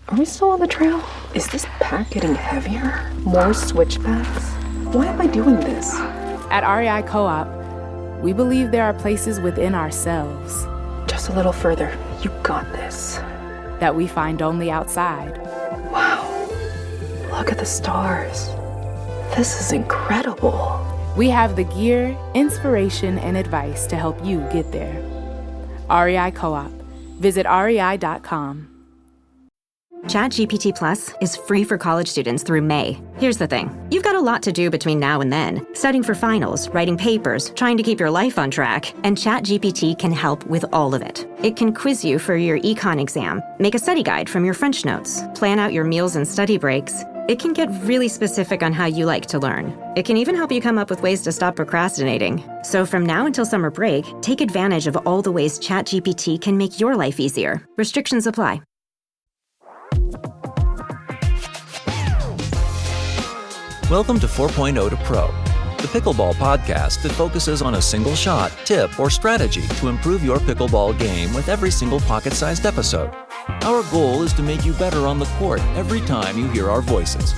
Are we still on the trail? Is this pack getting heavier? More switchbacks? Why am I doing this? At REI Co-op, we believe there are places within ourselves Just a little further. You got this. that we find only outside. Wow. Look at the stars. This is incredible. We have the gear, inspiration, and advice to help you get there. REI Co-op. Visit rei.com. ChatGPT Plus is free for college students through May. Here's the thing. You've got a lot to do between now and then. Studying for finals, writing papers, trying to keep your life on track. And ChatGPT can help with all of it. It can quiz you for your econ exam, make a study guide from your French notes, plan out your meals and study breaks. It can get really specific on how you like to learn. It can even help you come up with ways to stop procrastinating. So from now until summer break, take advantage of all the ways ChatGPT can make your life easier. Restrictions apply. Welcome to 4.0 to Pro, the pickleball podcast that focuses on a single shot, tip, or strategy to improve your pickleball game with every single pocket-sized episode. Our goal is to make you better on the court every time you hear our voices.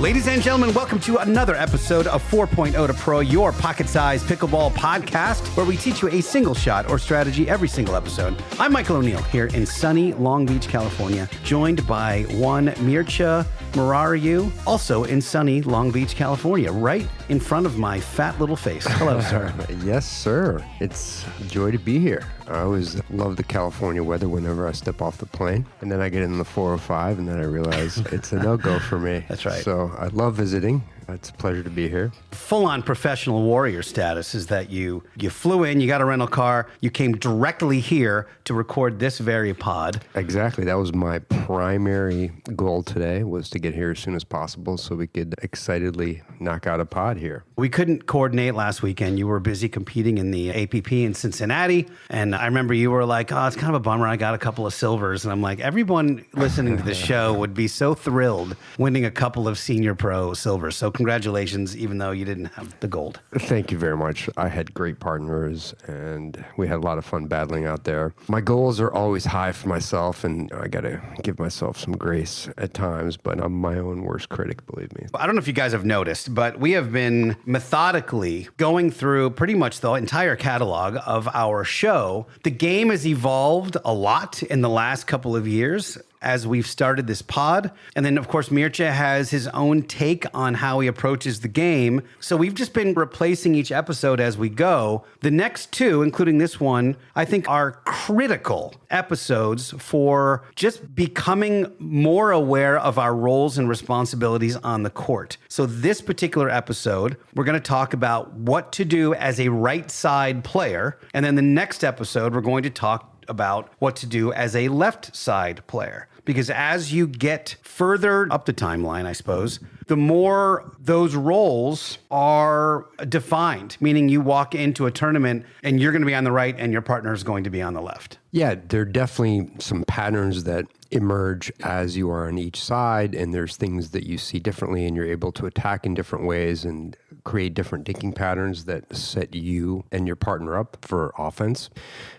Ladies and gentlemen, welcome to another episode of 4.0 to Pro, your pocket-sized pickleball podcast, where we teach you a single shot or strategy every single episode. I'm Michael O'Neill here in sunny Long Beach, California, joined by one Mircea Marariu, also in sunny Long Beach, California, right in front of my fat little face. Hello, sir. Yes, sir. It's a joy to be here. I always love the California weather whenever I step off the plane. And then I get in the 405 and then I realize it's a no-go for me. That's right. So I love visiting. It's a pleasure to be here. Full-on professional warrior status is that you flew in, you got a rental car, you came directly here to record this very pod. Exactly. That was my primary goal today, was to get here as soon as possible so we could excitedly knock out a pod here. We couldn't coordinate last weekend. You were busy competing in the APP in Cincinnati. And I remember you were like, oh, it's kind of a bummer. I got a couple of silvers. And I'm like, everyone listening to the show would be so thrilled winning a couple of senior pro silvers. So congratulations, even though you didn't have the gold. Thank you very much. I had great partners and we had a lot of fun battling out there. My goals are always high for myself and I got to give myself some grace at times, but I'm my own worst critic, believe me. I don't know if you guys have noticed, but we have been methodically going through pretty much the entire catalog of our show. The game has evolved a lot in the last couple of years as we've started this pod. And then, of course, Mircea has his own take on how he approaches the game. So we've just been replacing each episode as we go. The next two, including this one, I think are critical episodes for just becoming more aware of our roles and responsibilities on the court. So this particular episode, we're going to talk about what to do as a right side player. And then the next episode, we're going to talk about what to do as a left side player. Because as you get further up the timeline, I suppose, the more those roles are defined, meaning you walk into a tournament and you're going to be on the right and your partner is going to be on the left. Yeah, there are definitely some patterns that emerge as you are on each side, and there's things that you see differently and you're able to attack in different ways and create different thinking patterns that set you and your partner up for offense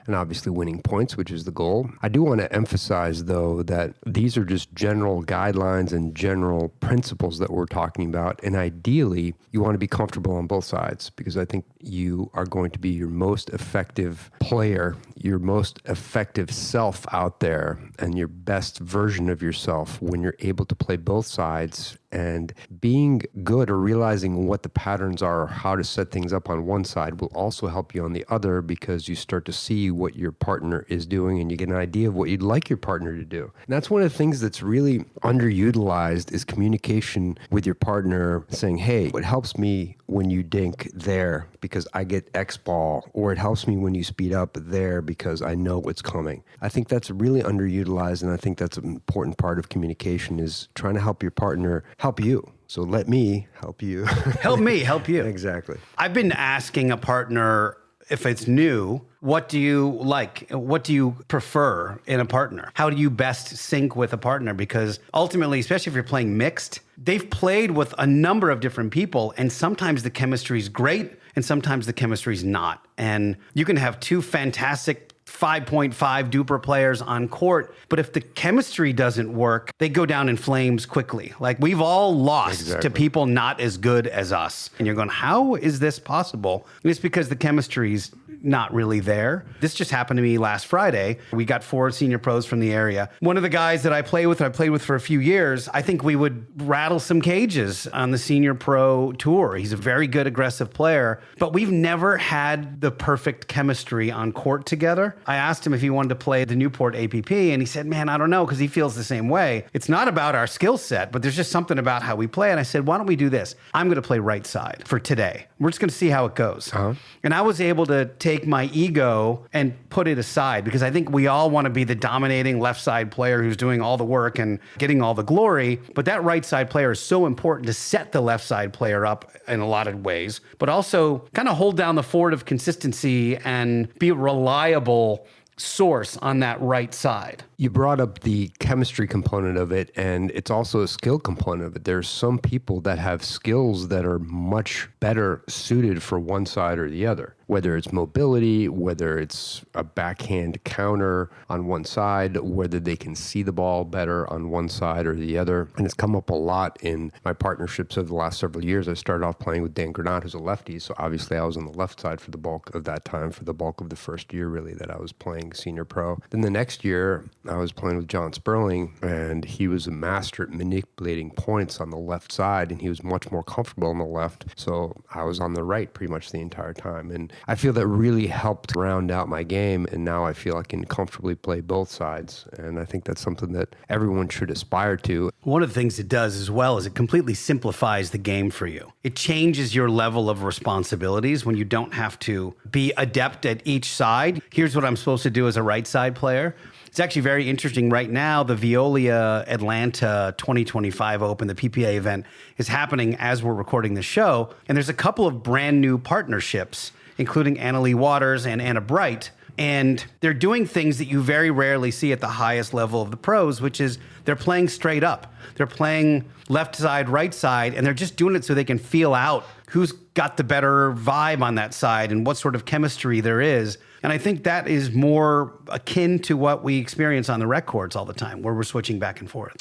and obviously winning points, which is the goal. I do want to emphasize, though, that these are just general guidelines and general principles that we're talking about, and ideally, you want to be comfortable on both sides because I think you are going to be your most effective player, your most effective self out there, and your best version of yourself when you're able to play both sides. And being good or realizing what the patterns are or how to set things up on one side will also help you on the other because you start to see what your partner is doing and you get an idea of what you'd like your partner to do. And that's one of the things that's really underutilized is communication with your partner saying, hey, it helps me when you dink there because I get X ball, or it helps me when you speed up there because I know what's coming. I think that's really underutilized, and I think that's an important part of communication is trying to help your partner help you. So let me help you. Help me, help you. Exactly. I've been asking a partner, if it's new, what do you like? What do you prefer in a partner? How do you best sync with a partner? Because ultimately, especially if you're playing mixed, they've played with a number of different people, and sometimes the chemistry is great, and sometimes the chemistry is not. And you can have two fantastic 5.5 duper players on court. But if the chemistry doesn't work, they go down in flames quickly. Like we've all lost to people not as good as us. And you're going, how is this possible? And it's because the chemistry's not really there. This just happened to me last Friday. We got 4 senior pros from the area. One of the guys that I played with for a few years, I think we would rattle some cages on the senior pro tour. He's a very good aggressive player, but we've never had the perfect chemistry on court together. I asked him if he wanted to play the Newport APP, and he said, man, I don't know, because he feels the same way. It's not about our skill set, but there's just something about how we play. And I said, why don't we do this? I'm going to play right side for today. We're just going to see how it goes. And I was able to take my ego and put it aside, because I think we all want to be the dominating left side player who's doing all the work and getting all the glory. But that right side player is so important to set the left side player up in a lot of ways, but also kind of hold down the fort of consistency and be a reliable source on that right side. You brought up the chemistry component of it, and it's also a skill component of it. There's some people that have skills that are much better suited for one side or the other, whether it's mobility, whether it's a backhand counter on one side, whether they can see the ball better on one side or the other. And it's come up a lot in my partnerships over the last several years. I started off playing with Dan Granat, who's a lefty, so obviously I was on the left side for the bulk of that time, for the bulk of the first year, really, that I was playing senior pro. Then the next year, I was playing with John Sperling, and he was a master at manipulating points on the left side, and he was much more comfortable on the left. So I was on the right pretty much the entire time. And I feel that really helped round out my game, and now I feel I can comfortably play both sides. And I think that's something that everyone should aspire to. One of the things it does as well is it completely simplifies the game for you. It changes your level of responsibilities when you don't have to be adept at each side. Here's what I'm supposed to do as a right side player. It's actually very interesting right now. The Veolia Atlanta 2025 Open, the PPA event, is happening as we're recording the show. And there's a couple of brand new partnerships, including Annalie Waters and Anna Bright. And they're doing things that you very rarely see at the highest level of the pros, which is they're playing straight up. They're playing left side, right side, and they're just doing it so they can feel out who's got the better vibe on that side and what sort of chemistry there is. And I think that is more akin to what we experience on the rec courts all the time, where we're switching back and forth.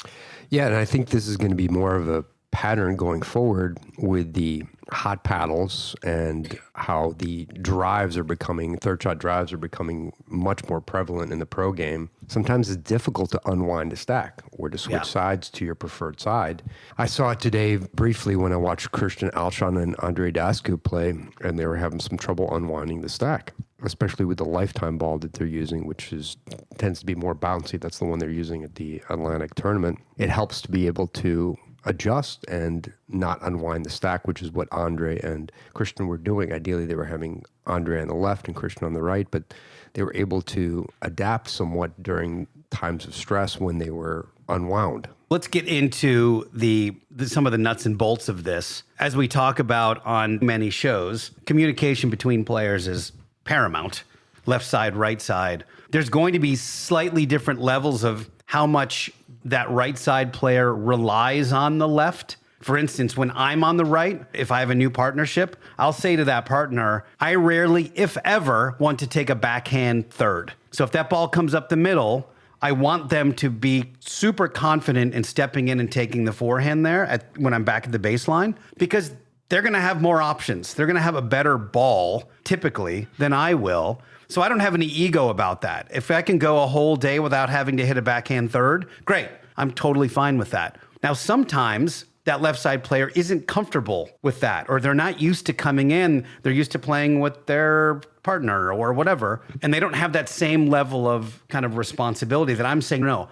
Yeah, and I think this is going to be more of a pattern going forward with the hot paddles and how the drives are becoming, third shot drives are becoming much more prevalent in the pro game. Sometimes it's difficult to unwind a stack or to switch sides to your preferred side. I saw it today briefly when I watched Christian Alshon and Andre Dascu play, and they were having some trouble unwinding the stack, especially with the lifetime ball that they're using, which tends to be more bouncy. That's the one they're using at the Atlantic tournament. It helps to be able to adjust and not unwind the stack, which is what Andre and Christian were doing. Ideally, they were having Andre on the left and Christian on the right, but they were able to adapt somewhat during times of stress when they were unwound. Let's get into some of the nuts and bolts of this. As we talk about on many shows, communication between players is paramount. Left side, right side. There's going to be slightly different levels of how much that right side player relies on the left. For instance, when I'm on the right, if I have a new partnership, I'll say to that partner, I rarely, if ever, want to take a backhand third. So if that ball comes up the middle, I want them to be super confident in stepping in and taking the forehand there when I'm back at the baseline, because they're going to have more options. They're going to have a better ball, typically, than I will. So I don't have any ego about that. If I can go a whole day without having to hit a backhand third, great. I'm totally fine with that. Now, sometimes that left side player isn't comfortable with that, or they're not used to coming in. They're used to playing with their partner or whatever, and they don't have that same level of kind of responsibility that I'm saying, no,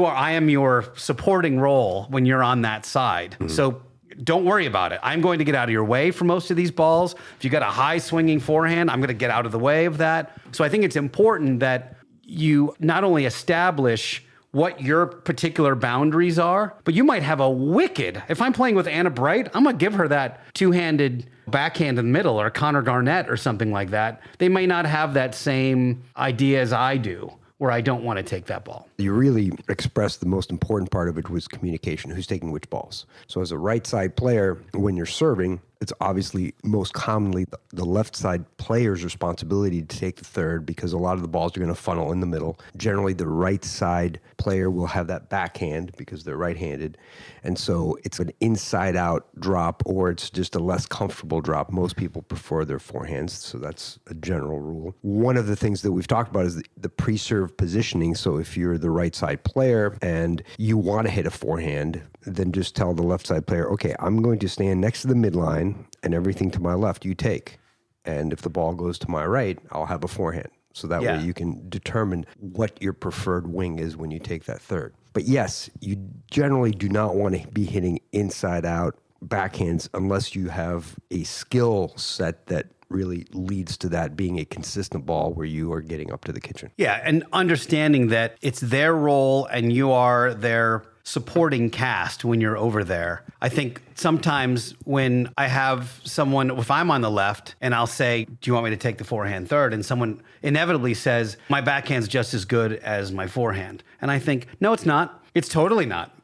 I am your supporting role when you're on that side. Mm-hmm. So don't worry about it. I'm going to get out of your way for most of these balls. If you got a high swinging forehand, I'm going to get out of the way of that. So I think it's important that you not only establish what your particular boundaries are, but you might have if I'm playing with Anna Bright, I'm going to give her that two-handed backhand in the middle, or Connor Garnett or something like that. They may not have that same idea as I do, where I don't want to take that ball. You really expressed the most important part of it was communication, who's taking which balls. So as a right side player, when you're serving, It's obviously most commonly the left side player's responsibility to take the third because a lot of the balls are going to funnel in the middle. Generally, the right side player will have that backhand because they're right-handed. And so it's an inside-out drop, or it's just a less comfortable drop. Most people prefer their forehands, so that's a general rule. One of the things that we've talked about is the pre-serve positioning. So if you're the right side player and you want to hit a forehand, then just tell the left side player, okay, I'm going to stand next to the midline and everything to my left you take. And if the ball goes to my right, I'll have a forehand. So that way you can determine what your preferred wing is when you take that third. But yes, you generally do not want to be hitting inside out backhands unless you have a skill set that really leads to that being a consistent ball where you are getting up to the kitchen. Yeah, and understanding that it's their role and you are their supporting cast when you're over there. I think sometimes when I have someone, if I'm on the left and I'll say, do you want me to take the forehand third? And someone inevitably says, my backhand's just as good as my forehand. And I think, no, it's not. It's totally not.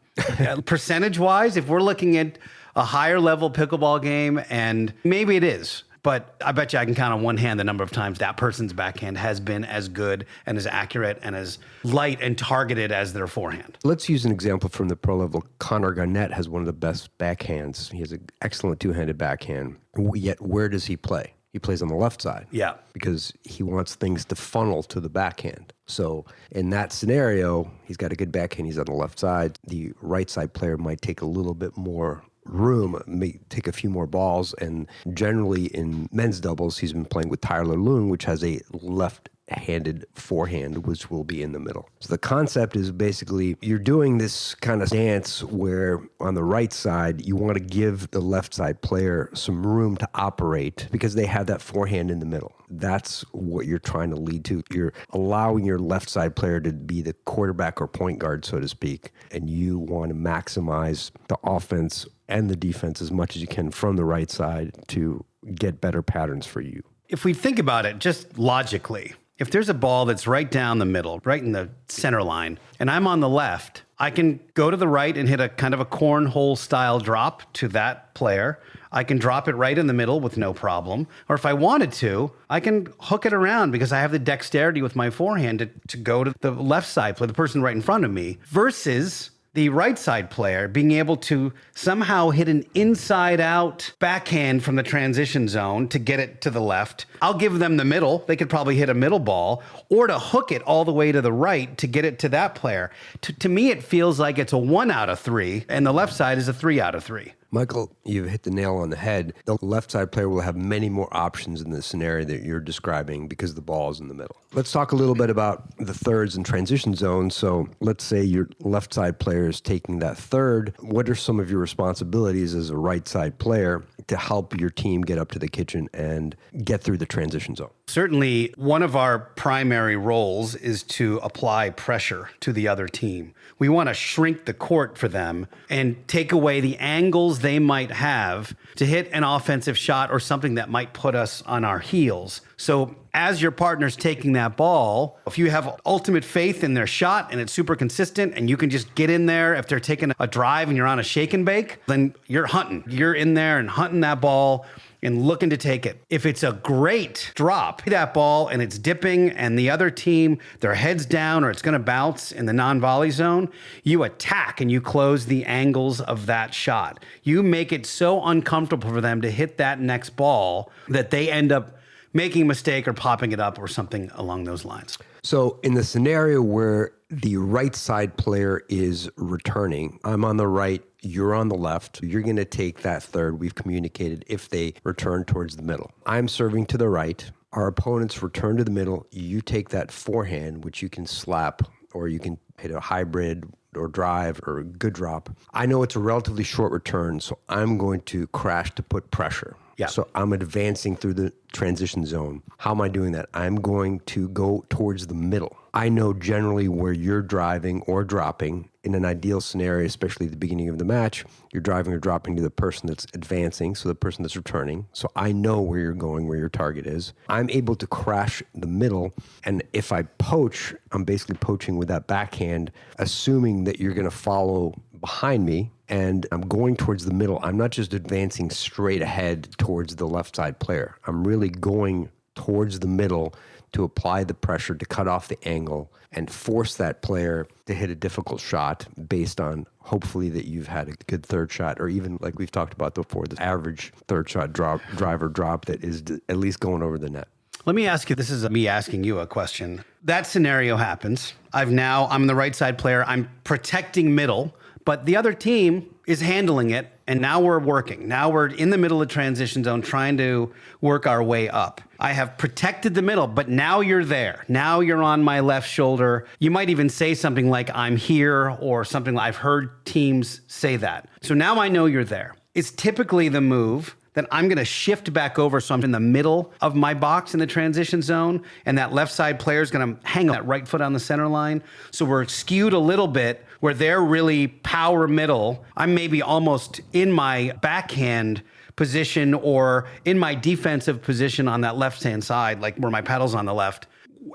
Percentage-wise, if we're looking at a higher level pickleball game, and maybe it is, but I bet you I can count on one hand the number of times that person's backhand has been as good and as accurate and as light and targeted as their forehand. Let's use an example from the pro level. Connor Garnett has one of the best backhands. He has an excellent two-handed backhand. Yet where does he play? He plays on the left side. Yeah. Because he wants things to funnel to the backhand. So in that scenario, he's got a good backhand. He's on the left side. The right side player might take a little bit more room, may take a few more balls, and generally in men's doubles, he's been playing with Tyler Loon, which has a left-handed forehand, which will be in the middle. So the concept is basically you're doing this kind of dance where on the right side, you want to give the left side player some room to operate because they have that forehand in the middle. That's what you're trying to lead to. You're allowing your left side player to be the quarterback or point guard, so to speak, and you want to maximize the offense and the defense as much as you can from the right side to get better patterns for you. If we think about it just logically, if there's a ball that's right down the middle, right in the center line, and I'm on the left, I can go to the right and hit a kind of a cornhole style drop to that player. I can drop it right in the middle with no problem. Or if I wanted to, I can hook it around because I have the dexterity with my forehand to go to the left side, play the person right in front of me, versus the right side player being able to somehow hit an inside out backhand from the transition zone to get it to the left. I'll give them the middle. They could probably hit a middle ball, or to hook it all the way to the right to get it to that player. To me, it feels like it's a 1 out of 3 and the left side is a 3 out of 3. Michael, you've hit the nail on the head. The left side player will have many more options in the scenario that you're describing because the ball is in the middle. Let's talk a little bit about the thirds and transition zones. So let's say your left side player is taking that third. What are some of your responsibilities as a right side player to help your team get up to the kitchen and get through the transition zone? Certainly, one of our primary roles is to apply pressure to the other team. We want to shrink the court for them and take away the angles they might have to hit an offensive shot or something that might put us on our heels. So as your partner's taking that ball, if you have ultimate faith in their shot and it's super consistent and you can just get in there if they're taking a drive and you're on a shake and bake, then you're hunting. You're in there and hunting that ball and looking to take it. If it's a great drop, that ball and it's dipping and the other team, their head's down or it's going to bounce in the non-volley zone, you attack and you close the angles of that shot. You make it so uncomfortable for them to hit that next ball that they end up making a mistake or popping it up or something along those lines. So in the scenario where the right side player is returning, I'm on the right, you're on the left, you're going to take that third. We've communicated if they return towards the middle. I'm serving to the right. Our opponents return to the middle. You take that forehand, which you can slap or you can hit a hybrid or drive or a good drop. I know it's a relatively short return, so I'm going to crash to put pressure. Yeah. So I'm advancing through the transition zone. How am I doing that? I'm going to go towards the middle. I know generally where you're driving or dropping. In an ideal scenario, especially at the beginning of the match, you're driving or dropping to the person that's advancing, so the person that's returning. So I know where you're going, where your target is. I'm able to crash the middle, and if I poach, I'm basically poaching with that backhand, assuming that you're going to follow behind me and I'm going towards the middle, I'm not just advancing straight ahead towards the left side player. I'm really going towards the middle to apply the pressure to cut off the angle and force that player to hit a difficult shot based on hopefully that you've had a good third shot, or even like we've talked about before, the average third shot driver drop that is at least going over the net. Let me ask you, this is me asking you a question. That scenario happens. I'm the right side player. I'm protecting middle, but the other team is handling it. And now we're working. Now we're in the middle of transition zone trying to work our way up. I have protected the middle, but now you're there. Now you're on my left shoulder. You might even say something like, I'm here, or something. I've heard teams say that. So now I know you're there. It's typically the move that I'm going to shift back over so I'm in the middle of my box in the transition zone, and that left side player is going to hang that right foot on the center line. So we're skewed a little bit where they're really power middle. I'm maybe almost in my backhand position or in my defensive position on that left-hand side, like where my paddle's on the left,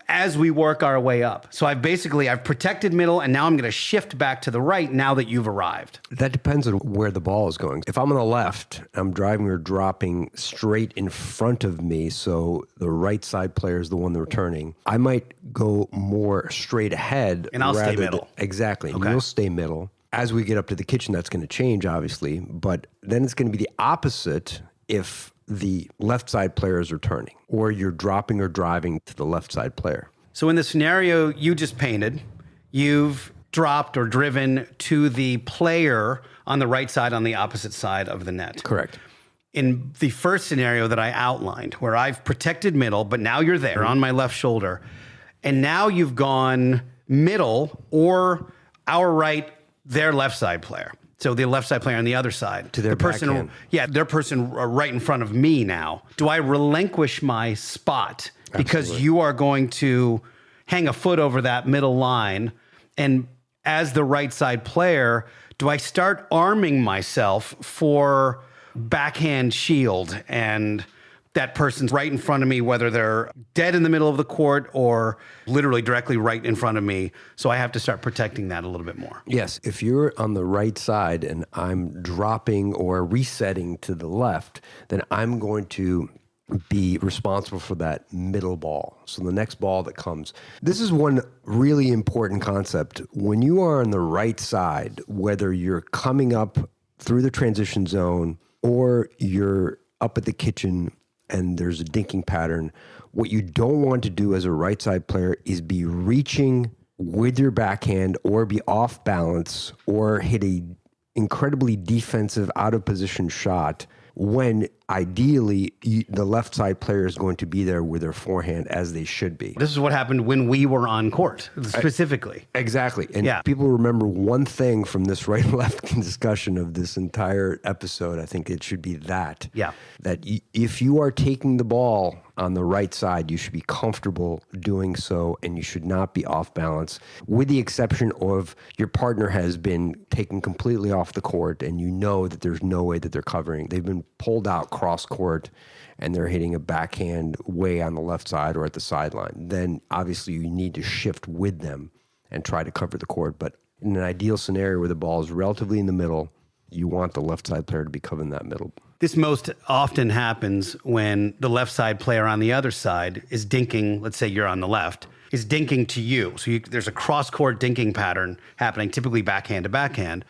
as we work our way up. So I've protected middle, and now I'm going to shift back to the right now that you've arrived. That depends on where the ball is going. If I'm on the left, I'm driving or dropping straight in front of me, so the right side player is the one returning, I might go more straight ahead. And I'll stay middle. Exactly. Okay. And you'll stay middle. As we get up to the kitchen, that's going to change, obviously, but then it's going to be the opposite if the left side player is returning, or you're dropping or driving to the left side player. So in the scenario you just painted, you've dropped or driven to the player on the right side on the opposite side of the net. Correct. In the first scenario that I outlined, where I've protected middle, but now you're there on my left shoulder, and now you've gone middle or our right, their left side player. So the left side player on the other side. To their backhand. Yeah, their person right in front of me now. Do I relinquish my spot because Absolutely. you are going to hang a foot over that middle line? And as the right side player, do I start arming myself for backhand shield and that person's right in front of me, whether they're dead in the middle of the court or literally directly right in front of me. So I have to start protecting that a little bit more. Yes, if you're on the right side and I'm dropping or resetting to the left, then I'm going to be responsible for that middle ball. So the next ball that comes. This is one really important concept. When you are on the right side, whether you're coming up through the transition zone or you're up at the kitchen and there's a dinking pattern, what you don't want to do as a right side player is be reaching with your backhand or be off balance or hit a incredibly defensive out of position shot when ideally the left side player is going to be there with their forehand as they should be. This is what happened when we were on court, specifically. Exactly. And Yeah. people remember one thing from this right and left discussion of this entire episode. I think it should be that. Yeah. That if you are taking the ball on the right side, you should be comfortable doing so, and you should not be off balance, with the exception of your partner has been taken completely off the court and you know that there's no way that they're covering. They've been pulled out cross court and they're hitting a backhand way on the left side or at the sideline. Then obviously you need to shift with them and try to cover the court. But in an ideal scenario where the ball is relatively in the middle, you want the left side player to be covering that middle. This most often happens when the left side player on the other side is dinking, let's say you're on the left, is dinking to you. So there's a cross-court dinking pattern happening, typically backhand to backhand.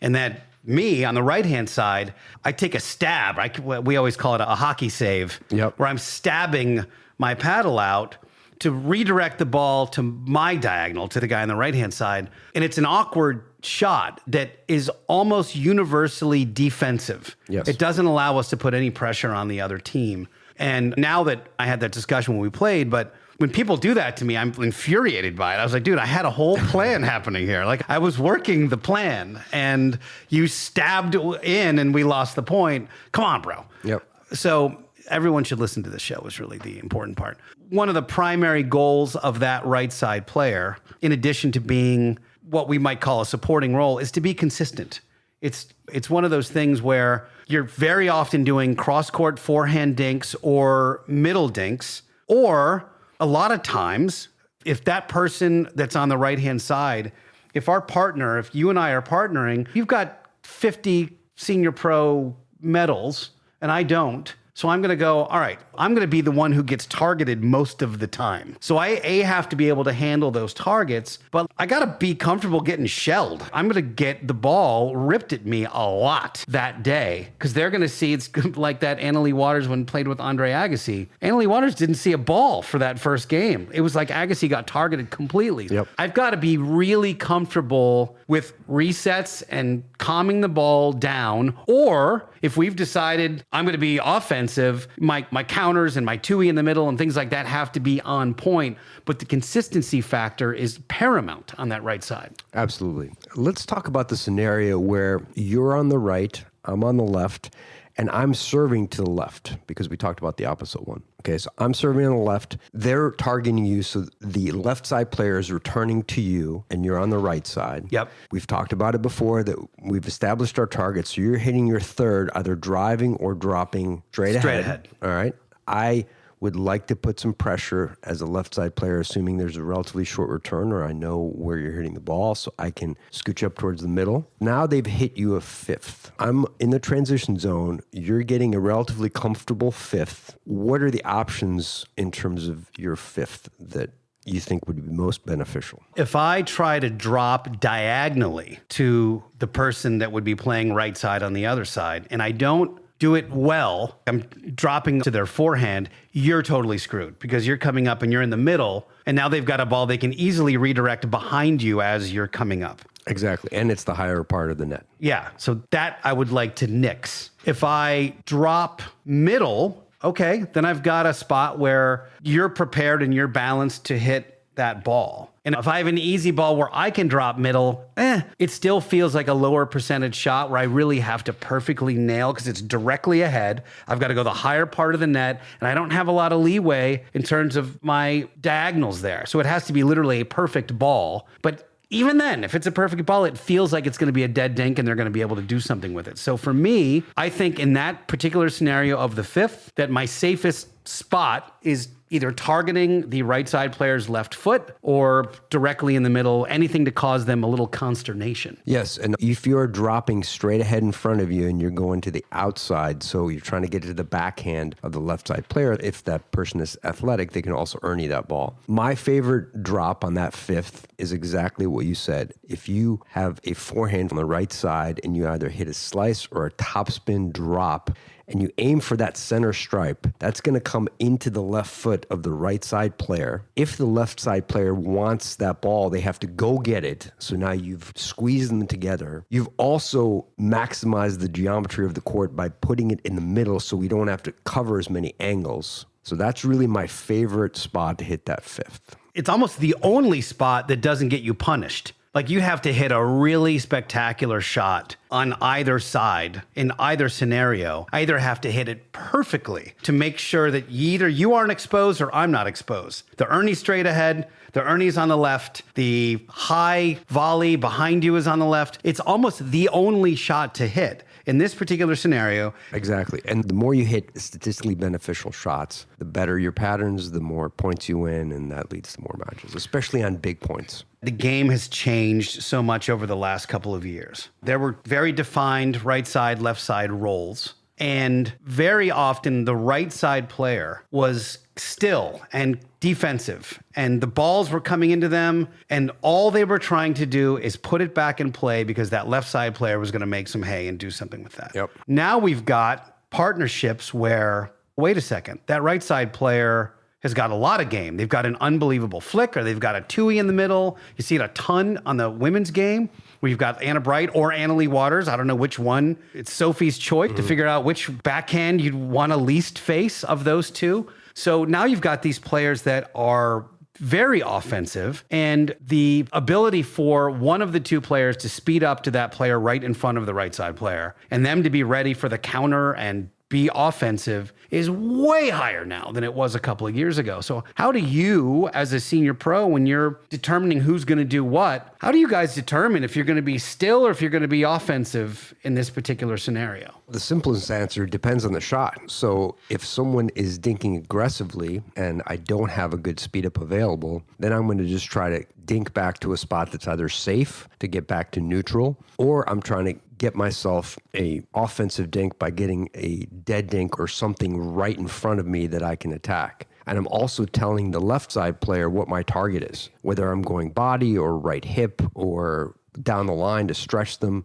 And that me on the right-hand side, I take a stab. We always call it a hockey save, where I'm stabbing my paddle out to redirect the ball to my diagonal, to the guy on the right-hand side. And it's an awkward shot that is almost universally defensive. Yes. It doesn't allow us to put any pressure on the other team. And now that I had that discussion when we played, but when people do that to me, I'm infuriated by it. I was like, dude, I had a whole plan happening here. Like, I was working the plan and you stabbed in and we lost the point. Come on, bro. Yep. So everyone should listen to this show is really the important part. One of the primary goals of that right side player, in addition to being what we might call a supporting role, is to be consistent. It's one of those things where you're very often doing cross-court forehand dinks or middle dinks, or a lot of times, if that person that's on the right-hand side if you and I are partnering, you've got 50 senior pro medals and I don't. So I'm going to go, all right, I'm going to be the one who gets targeted most of the time. So I have to be able to handle those targets, but I got to be comfortable getting shelled. I'm going to get the ball ripped at me a lot that day because they're going to see it's like that Annalie Waters when played with Andre Agassi. Annalie Waters didn't see a ball for that first game. It was like Agassi got targeted completely. Yep. I've got to be really comfortable with resets and calming the ball down. Or if we've decided I'm going to be offensive, my counters and my two-y in the middle and things like that have to be on point. But the consistency factor is paramount on that right side. Absolutely. Let's talk about the scenario where you're on the right, I'm on the left, and I'm serving to the left because we talked about the opposite one. Okay, so I'm serving on the left. They're targeting you, so the left side player is returning to you, and you're on the right side. Yep. We've talked about it before that we've established our target. So you're hitting your third, either driving or dropping straight ahead. All right. I would like to put some pressure as a left side player, assuming there's a relatively short return or I know where you're hitting the ball, so I can scooch up towards the middle. Now they've hit you a fifth. I'm in the transition zone. You're getting a relatively comfortable fifth. What are the options in terms of your fifth that you think would be most beneficial? If I try to drop diagonally to the person that would be playing right side on the other side, and I don't do it well, I'm dropping to their forehand, you're totally screwed because you're coming up and you're in the middle, and now they've got a ball they can easily redirect behind you as you're coming up. Exactly. And it's the higher part of the net. Yeah. So that I would like to nix. If I drop middle, okay, then I've got a spot where you're prepared and you're balanced to hit that ball. And if I have an easy ball where I can drop middle, it still feels like a lower percentage shot where I really have to perfectly nail because it's directly ahead. I've got to go the higher part of the net, and I don't have a lot of leeway in terms of my diagonals there. So it has to be literally a perfect ball. But even then, if it's a perfect ball, it feels like it's going to be a dead dink and they're going to be able to do something with it. So for me, I think in that particular scenario of the fifth, that my safest spot is either targeting the right side player's left foot or directly in the middle, anything to cause them a little consternation. Yes, and if you're dropping straight ahead in front of you and you're going to the outside, so you're trying to get to the backhand of the left side player, if that person is athletic, they can also earn you that ball. My favorite drop on that fifth is exactly what you said. If you have a forehand on the right side and you either hit a slice or a topspin drop, and you aim for that center stripe, that's going to come into the left foot of the right side player. If the left side player wants that ball, they have to go get it. So now you've squeezed them together. You've also maximized the geometry of the court by putting it in the middle so we don't have to cover as many angles. So that's really my favorite spot to hit that fifth. It's almost the only spot that doesn't get you punished. Like you have to hit a really spectacular shot on either side in either scenario. I either have to hit it perfectly to make sure that either you aren't exposed or I'm not exposed. The Ernie's straight ahead, the Ernie's on the left, the high volley behind you is on the left. It's almost the only shot to hit in this particular scenario. Exactly. And the more you hit statistically beneficial shots, the better your patterns, the more points you win, and that leads to more matches, especially on big points. The game has changed so much over the last couple of years. There were very defined right side, left side roles. And very often the right side player was still and defensive, and the balls were coming into them, and all they were trying to do is put it back in play because that left side player was going to make some hay and do something with that. Yep. Now we've got partnerships where, wait a second, that right side player has got a lot of game. They've got an unbelievable flick, or they've got a two-y in the middle. You see it a ton on the women's game, where you've got Anna Bright or Annalie Waters. I don't know which one. It's Sophie's choice to figure out which backhand you'd want to least face of those two. So now you've got these players that are very offensive, and the ability for one of the two players to speed up to that player right in front of the right side player and them to be ready for the counter and be offensive is way higher now than it was a couple of years ago. So how do you, as a senior pro, when you're determining who's going to do what, how do you guys determine if you're going to be still or if you're going to be offensive in this particular scenario? The simplest answer depends on the shot. So if someone is dinking aggressively and I don't have a good speed up available, then I'm going to just try to dink back to a spot that's either safe to get back to neutral, or I'm trying to get myself a offensive dink by getting a dead dink or something right in front of me that I can attack. And I'm also telling the left side player what my target is, whether I'm going body or right hip or down the line to stretch them.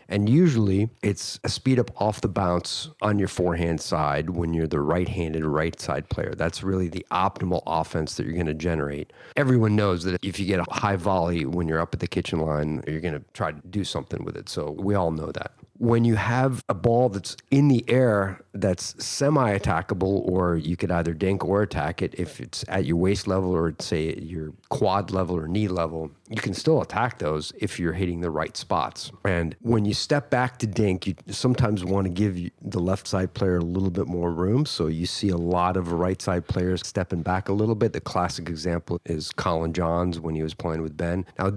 And usually it's a speed up off the bounce on your forehand side when you're the right-handed right side player. That's really the optimal offense that you're going to generate. Everyone knows that if you get a high volley when you're up at the kitchen line, you're going to try to do something with it. So we all know that. When you have a ball that's in the air that's semi-attackable, or you could either dink or attack it, if it's at your waist level or say at your quad level or knee level, you can still attack those if you're hitting the right spots. And when you step back to dink, you sometimes want to give the left side player a little bit more room. So you see a lot of right side players stepping back a little bit. The classic example is Colin Johns when he was playing with Ben. Now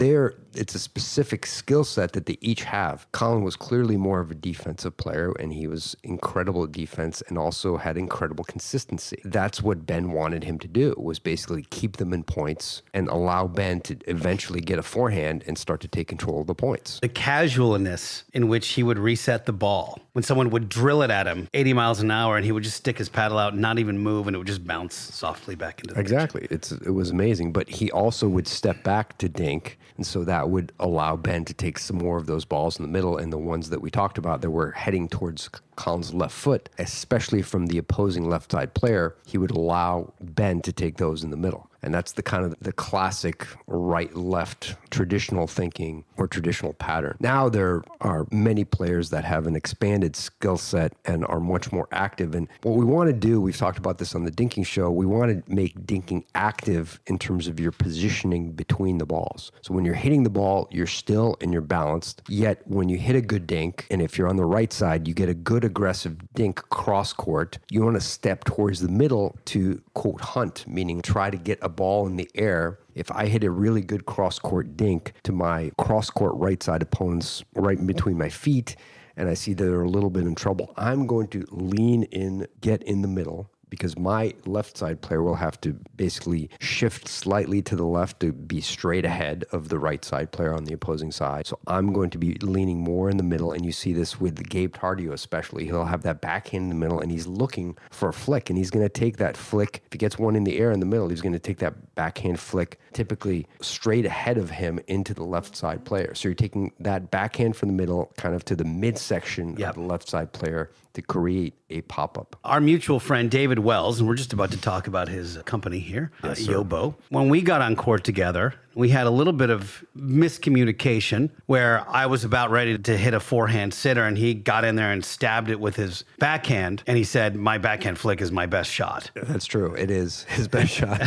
it's a specific skill set that they each have. Colin was clearly more of a defensive player, and he was incredible at defense and also had incredible consistency. That's what Ben wanted him to do, was basically keep them in points and allow Ben to eventually get a forehand and start to take control of the points. The casualness in which he would reset the ball when someone would drill it at him 80 miles an hour, and he would just stick his paddle out and not even move, and it would just bounce softly back into the Exactly. It was amazing. But he also would step back to dink, and so that would allow Ben to take some more of those balls in the middle, and the ones that we talked about that were heading towards Colin's left foot, especially from the opposing left side player, he would allow Ben to take those in the middle. And that's the kind of the classic right-left traditional thinking or traditional pattern. Now there are many players that have an expanded skill set and are much more active. And what we want to do, we've talked about this on the dinking show, we want to make dinking active in terms of your positioning between the balls. So when you're hitting the ball, you're still and you're balanced. Yet when you hit a good dink, and if you're on the right side, you get a good aggressive dink cross court, you want to step towards the middle to, quote, hunt, meaning try to get a ball in the air. If I hit a really good cross-court dink to my cross-court right side opponents right in between my feet, and I see that they're a little bit in trouble, I'm going to lean in, get in the middle, because my left side player will have to basically shift slightly to the left to be straight ahead of the right side player on the opposing side. So I'm going to be leaning more in the middle, and you see this with Gabe Tardio especially. He'll have that backhand in the middle, and he's looking for a flick, and he's going to take that flick. If he gets one in the air in the middle, he's going to take that backhand flick typically straight ahead of him into the left side player. So you're taking that backhand from the middle kind of to the midsection of the left side player to create a pop-up. Our mutual friend, David Wells, and we're just about to talk about his company here, Yobo. When we got on court together, we had a little bit of miscommunication where I was about ready to hit a forehand sitter, and he got in there and stabbed it with his backhand, and he said, my backhand flick is my best shot. That's true. It is his best shot.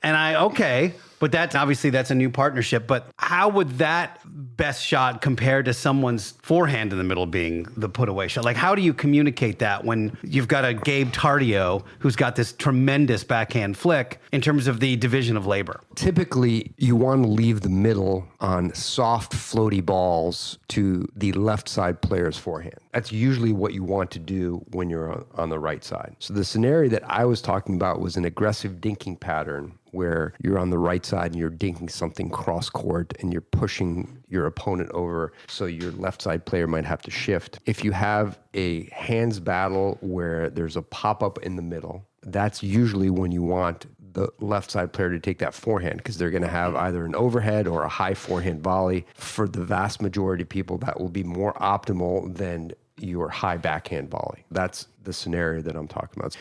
And okay. But that's a new partnership. But how would that best shot compare to someone's forehand in the middle being the put away shot? Like, how do you communicate that when you've got a Gabe Tardio who's got this tremendous backhand flick in terms of the division of labor? Typically, you want to leave the middle on soft, floaty balls to the left side player's forehand. That's usually what you want to do when you're on the right side. So the scenario that I was talking about was an aggressive dinking pattern where you're on the right side and you're dinking something cross court and you're pushing your opponent over, so your left side player might have to shift. If you have a hands battle where there's a pop-up in the middle, that's usually when you want the left side player to take that forehand, because they're going to have either an overhead or a high forehand volley. For the vast majority of people, that will be more optimal than your high backhand volley. That's the scenario that I'm talking about.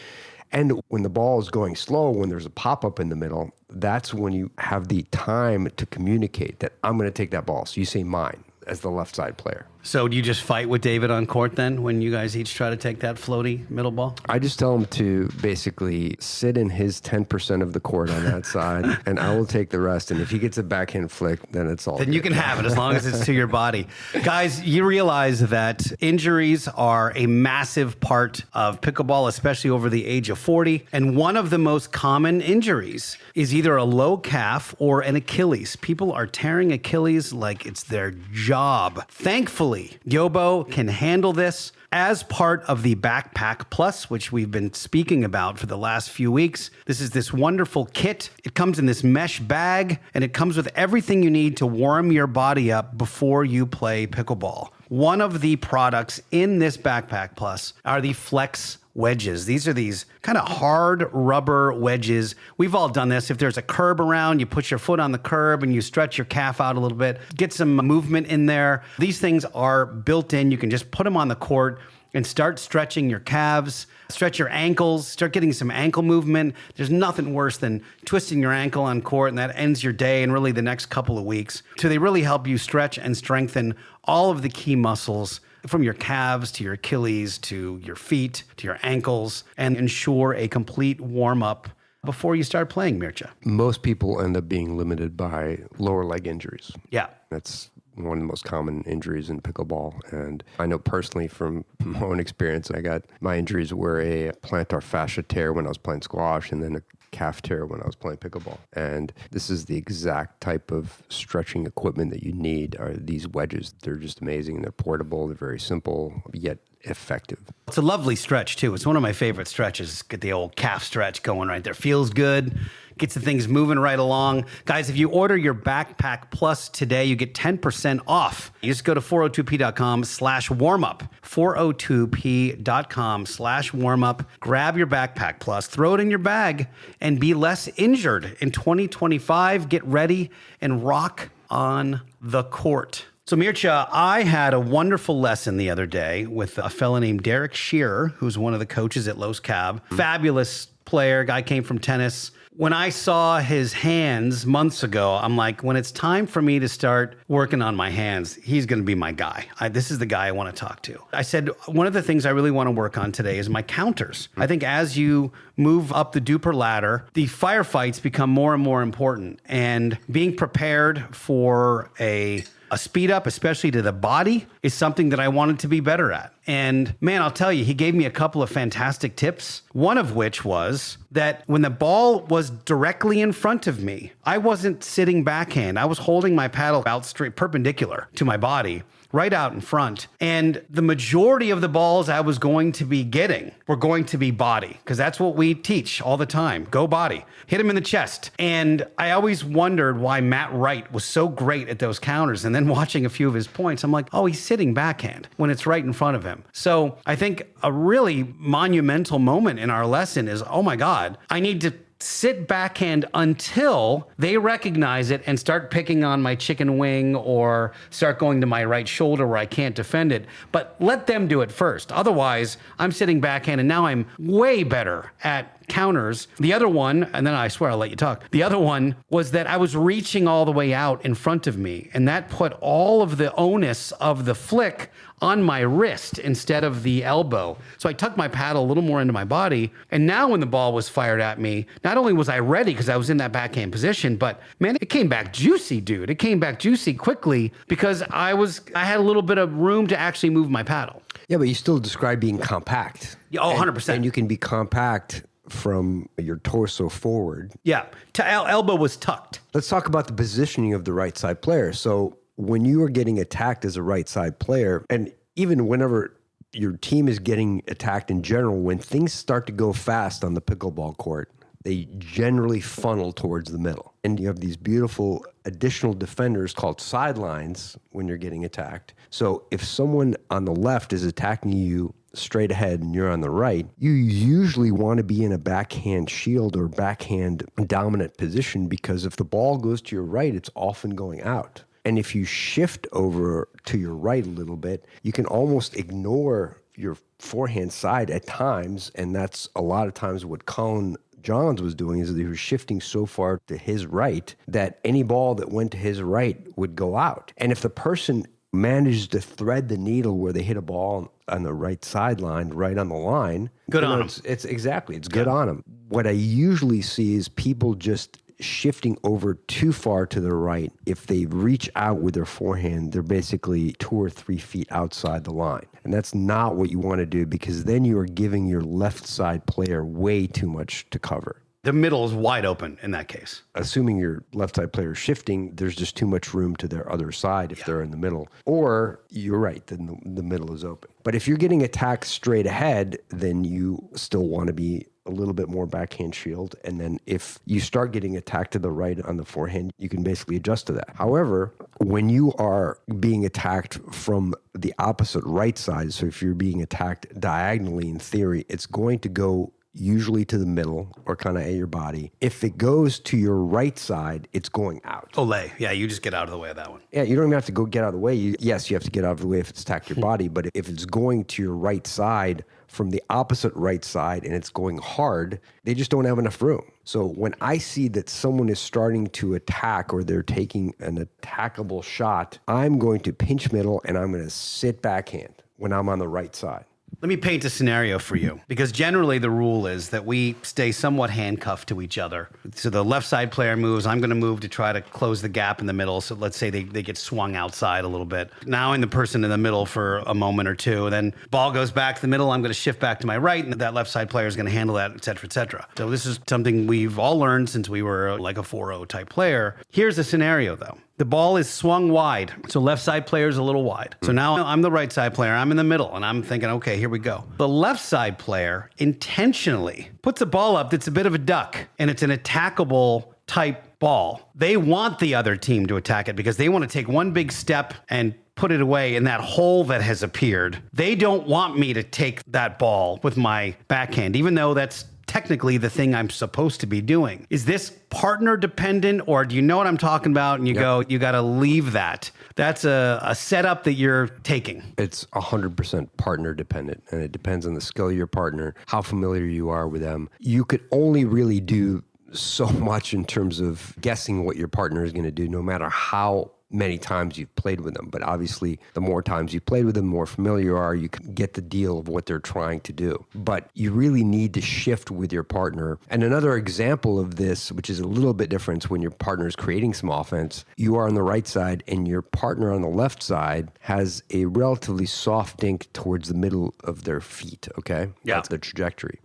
And when the ball is going slow, when there's a pop-up in the middle, that's when you have the time to communicate that I'm going to take that ball. So you say mine as the left side player. So do you just fight with David on court then when you guys each try to take that floaty middle ball? I just tell him to basically sit in his 10% of the court on that side, and I will take the rest. And if he gets a backhand flick, then it's all Then good. you can have it as long as it's to your body. Guys, you realize that injuries are a massive part of pickleball, especially over the age of 40. And one of the most common injuries is either a low calf or an Achilles. People are tearing Achilles like it's their job. Thankfully, easily. Yobo can handle this. As part of the Backpack Plus, which we've been speaking about for the last few weeks, this is this wonderful kit. It comes in this mesh bag, and it comes with everything you need to warm your body up before you play pickleball. One of the products in this Backpack Plus are the Flex wedges. These are these kind of hard rubber wedges. We've all done this. If there's a curb around, you put your foot on the curb and you stretch your calf out a little bit, get some movement in there. These things are built in. You can just put them on the court and start stretching your calves, stretch your ankles, start getting some ankle movement. There's nothing worse than twisting your ankle on court, and that ends your day and really the next couple of weeks. So they really help you stretch and strengthen all of the key muscles from your calves to your Achilles to your feet to your ankles, and ensure a complete warm-up before you start playing, Mircea. Most people end up being limited by lower leg injuries. Yeah. That's one of the most common injuries in pickleball. And I know personally from my own experience, my injuries were a plantar fascia tear when I was playing squash and then a calf tear when I was playing pickleball. And this is the exact type of stretching equipment that you need are these wedges. They're just amazing. They're portable. They're very simple, yet effective. It's a lovely stretch, too. It's one of my favorite stretches. Get the old calf stretch going right there. Feels good. Gets the things moving right along. Guys, if you order your Backpack Plus today, you get 10% off. You just go to 402p.com/warmup. 402p.com/warmup. Grab your Backpack Plus, throw it in your bag, and be less injured in 2025. Get ready and rock on the court. So, Mircea, I had a wonderful lesson the other day with a fellow named Derek Shearer, who's one of the coaches at Los Cab. Fabulous player, guy came from tennis. When I saw his hands months ago, I'm like, when it's time for me to start working on my hands, he's going to be my guy. This is the guy I want to talk to. I said, one of the things I really want to work on today is my counters. I think as you move up the duper ladder, the firefights become more and more important. And being prepared for a speed up, especially to the body, is something that I wanted to be better at. And man, I'll tell you, he gave me a couple of fantastic tips. One of which was that when the ball was directly in front of me, I wasn't sitting backhand. I was holding my paddle out straight perpendicular to my body, right out in front. And the majority of the balls I was going to be getting were going to be body, because that's what we teach all the time. Go body. Hit him in the chest. And I always wondered why Matt Wright was so great at those counters. And then watching a few of his points, I'm like, oh, he's sitting backhand when it's right in front of him. So I think a really monumental moment in our lesson is, oh my God, I need to sit backhand until they recognize it and start picking on my chicken wing or start going to my right shoulder where I can't defend it. But let them do it first. Otherwise, I'm sitting backhand and now I'm way better at counters. The other one, and then I swear I'll let you talk. The other one was that I was reaching all the way out in front of me, and that put all of the onus of the flick on my wrist instead of the elbow. So I tucked my paddle a little more into my body, and now when the ball was fired at me, not only was I ready because I was in that backhand position, but man, it came back juicy, dude. It came back juicy quickly because I had a little bit of room to actually move my paddle. Yeah, but you still describe being compact. Yeah, 100%. And you can be compact from your torso forward. Yeah, elbow was tucked. Let's talk about the positioning of the right side player. So when you are getting attacked as a right side player, and even whenever your team is getting attacked in general, when things start to go fast on the pickleball court, they generally funnel towards the middle. And you have these beautiful additional defenders called sidelines when you're getting attacked. So if someone on the left is attacking you straight ahead and you're on the right, you usually want to be in a backhand shield or backhand dominant position, because if the ball goes to your right, it's often going out. And if you shift over to your right a little bit, you can almost ignore your forehand side at times. And that's a lot of times what Colin Johns was doing, is that he was shifting so far to his right that any ball that went to his right would go out. And if the person managed to thread the needle where they hit a ball on the right sideline, right on the line, good on them. It's good on them. What I usually see is people just shifting over too far to the right. If they reach out with their forehand, they're basically 2 or 3 feet outside the line. And that's not what you want to do, because then you are giving your left side player way too much to cover. The middle is wide open in that case. Assuming your left side player is shifting, there's just too much room to their other side if they're in the middle. Or you're right, then the middle is open. But if you're getting attacked straight ahead, then you still want to be a little bit more backhand shield. And then if you start getting attacked to the right on the forehand, you can basically adjust to that. However, when you are being attacked from the opposite right side, so if you're being attacked diagonally in theory, it's going to go usually to the middle or kind of at your body. If it goes to your right side, it's going out. Olay. Yeah, you just get out of the way of that one. Yeah, you don't even have to go get out of the way. Yes, you have to get out of the way if it's attacked your body, but if it's going to your right side from the opposite right side and it's going hard, they just don't have enough room. So when I see that someone is starting to attack or they're taking an attackable shot, I'm going to pinch middle and I'm going to sit backhand when I'm on the right side. Let me paint a scenario for you, because generally the rule is that we stay somewhat handcuffed to each other. So the left side player moves, I'm going to move to try to close the gap in the middle. So let's say they get swung outside a little bit. Now I'm the person in the middle for a moment or two. Then ball goes back to the middle, I'm going to shift back to my right, and that left side player is going to handle that, et cetera, et cetera. So this is something we've all learned since we were like a 4-0 type player. Here's the scenario though. The ball is swung wide, so left side player is a little wide. So now I'm the right side player, I'm in the middle, and I'm thinking, okay, here we go. The left side player intentionally puts a ball up that's a bit of a duck, and it's an attackable type ball. They want the other team to attack it because they want to take one big step and put it away in that hole that has appeared. They don't want me to take that ball with my backhand, even though that's technically the thing I'm supposed to be doing. Is this partner dependent, or do you know what I'm talking about? And you go, you got to leave that. That's a setup that you're taking. It's 100% partner dependent, and it depends on the skill of your partner, how familiar you are with them. You could only really do so much in terms of guessing what your partner is going to do, no matter how many times you've played with them. But obviously, the more times you've played with them, the more familiar you are, you can get the deal of what they're trying to do. But you really need to shift with your partner. And another example of this, which is a little bit different when your partner is creating some offense, you are on the right side and your partner on the left side has a relatively soft dink towards the middle of their feet, okay? Yeah. That's the trajectory.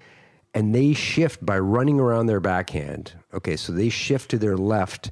And they shift by running around their backhand. Okay, so they shift to their left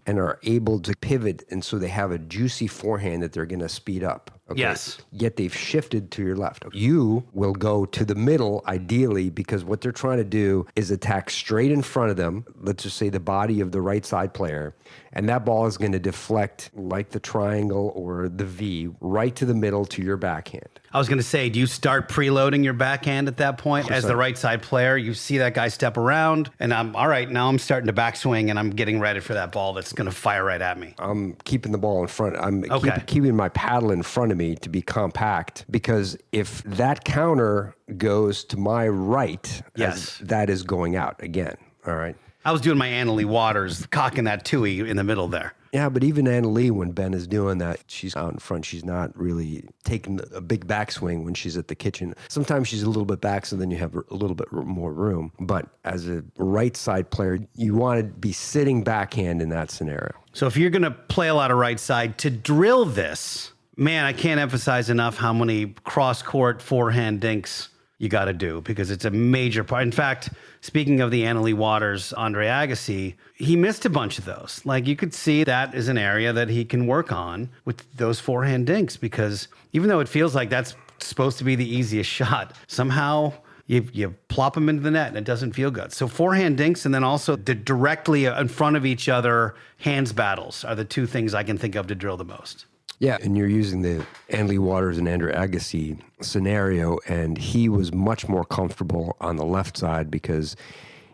and are able to pivot, and so they have a juicy forehand that they're going to speed up. Okay? Yes. Yet they've shifted to your left. You will go to the middle, ideally, because what they're trying to do is attack straight in front of them, let's just say the body of the right side player, and that ball is going to deflect like the triangle or the V right to the middle to your backhand. I was going to say, do you start preloading your backhand at that point? 100%. As the right side player, you see that guy step around, and I'm, all right, now I'm starting to backswing, and I'm getting ready for that ball that's going to fire right at me. I'm keeping the ball in front. I'm Okay. keeping my paddle in front of me to be compact, because if that counter goes to my right, Yes. that is going out again. All right. I was doing my Anna Lee Waters, cocking that tui in the middle there. Yeah, but even Anna Lee, when Ben is doing that, she's out in front. She's not really taking a big backswing when she's at the kitchen. Sometimes she's a little bit back, so then you have a little bit more room. But as a right side player, you want to be sitting backhand in that scenario. So if you're going to play a lot of right side, to drill this, man, I can't emphasize enough how many cross-court forehand dinks you got to do, because it's a major part. In fact, speaking of the Anna Lee Waters, Andre Agassi, he missed a bunch of those. Like, you could see that is an area that he can work on with those forehand dinks, because even though it feels like that's supposed to be the easiest shot, somehow you plop them into the net and it doesn't feel good. So forehand dinks, and then also the directly in front of each other hands battles are the two things I can think of to drill the most. Yeah, and you're using the Anna Lee Waters and Andre Agassi scenario, and he was much more comfortable on the left side because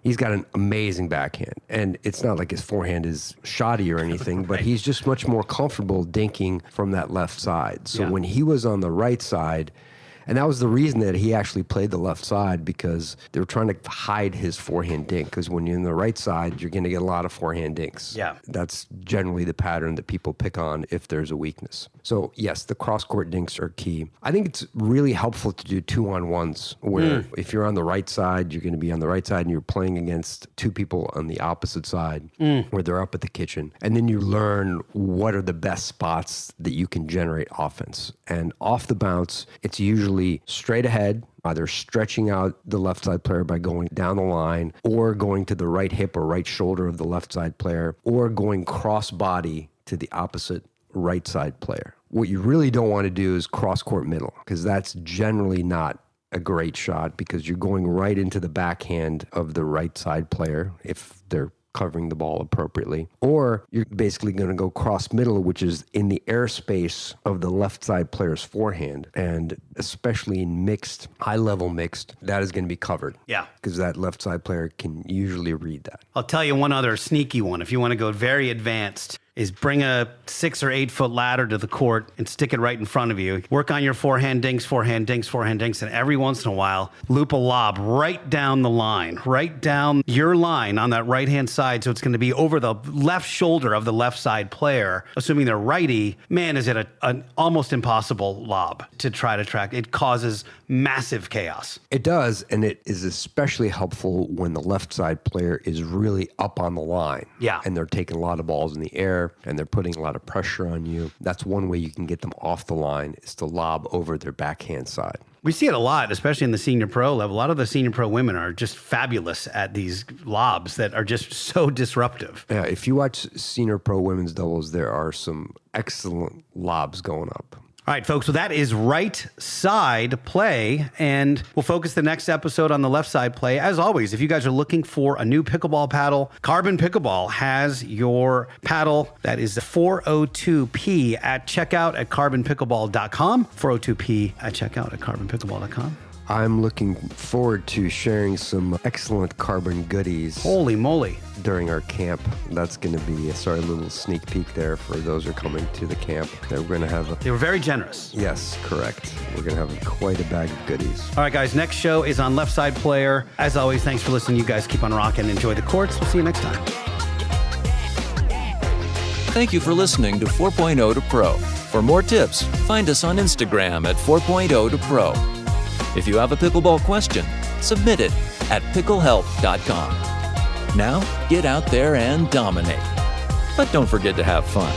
he's got an amazing backhand. And it's not like his forehand is shoddy or anything, but he's just much more comfortable dinking from that left side. So when he was on the right side, and that was the reason that he actually played the left side, because they were trying to hide his forehand dink. Because when you're in the right side, you're going to get a lot of forehand dinks. Yeah. That's generally the pattern that people pick on if there's a weakness. So yes, the cross-court dinks are key. I think it's really helpful to do 2-on-1s, where if you're on the right side, you're going to be on the right side and you're playing against two people on the opposite side where they're up at the kitchen. And then you learn what are the best spots that you can generate offense. And off the bounce, it's usually usually straight ahead, either stretching out the left side player by going down the line, or going to the right hip or right shoulder of the left side player, or going cross body to the opposite right side player. What you really don't want to do is cross court middle, because that's generally not a great shot, because you're going right into the backhand of the right side player if they're covering the ball appropriately. Or you're basically going to go cross middle, which is in the airspace of the left side player's forehand. And especially in mixed, high level mixed, that is going to be covered. Yeah. Because that left side player can usually read that. I'll tell you one other sneaky one. If you want to go very advanced, is bring a 6 or 8 foot ladder to the court and stick it right in front of you. Work on your forehand dinks, and every once in a while, loop a lob right down the line, right down your line on that right-hand side. So it's going to be over the left shoulder of the left side player. Assuming they're righty, man, is it an almost impossible lob to try to track. It causes massive chaos. It does, and it is especially helpful when the left side player is really up on the line. Yeah. And they're taking a lot of balls in the air, and they're putting a lot of pressure on you. That's one way you can get them off the line, is to lob over their backhand side. We see it a lot, especially in the senior pro level. A lot of the senior pro women are just fabulous at these lobs that are just so disruptive. Yeah, if you watch senior pro women's doubles, there are some excellent lobs going up. All right, folks, so that is right side play, and we'll focus the next episode on the left side play. As always, if you guys are looking for a new pickleball paddle, Carbon Pickleball has your paddle. That is the 402p at checkout at carbonpickleball.com, 402p at checkout at carbonpickleball.com. I'm looking forward to sharing some excellent Carbon goodies. Holy moly. During our camp. That's going to be a little sneak peek there for those who are coming to the camp. That we're going to have They were very generous. Yes, correct. We're going to have quite a bag of goodies. All right, guys, next show is on left side player. As always, thanks for listening. You guys keep on rocking. Enjoy the courts. We'll see you next time. Thank you for listening to 4.0 to Pro. For more tips, find us on Instagram at 4.0 to Pro. If you have a pickleball question, submit it at picklehelp.com. Now, get out there and dominate. But don't forget to have fun.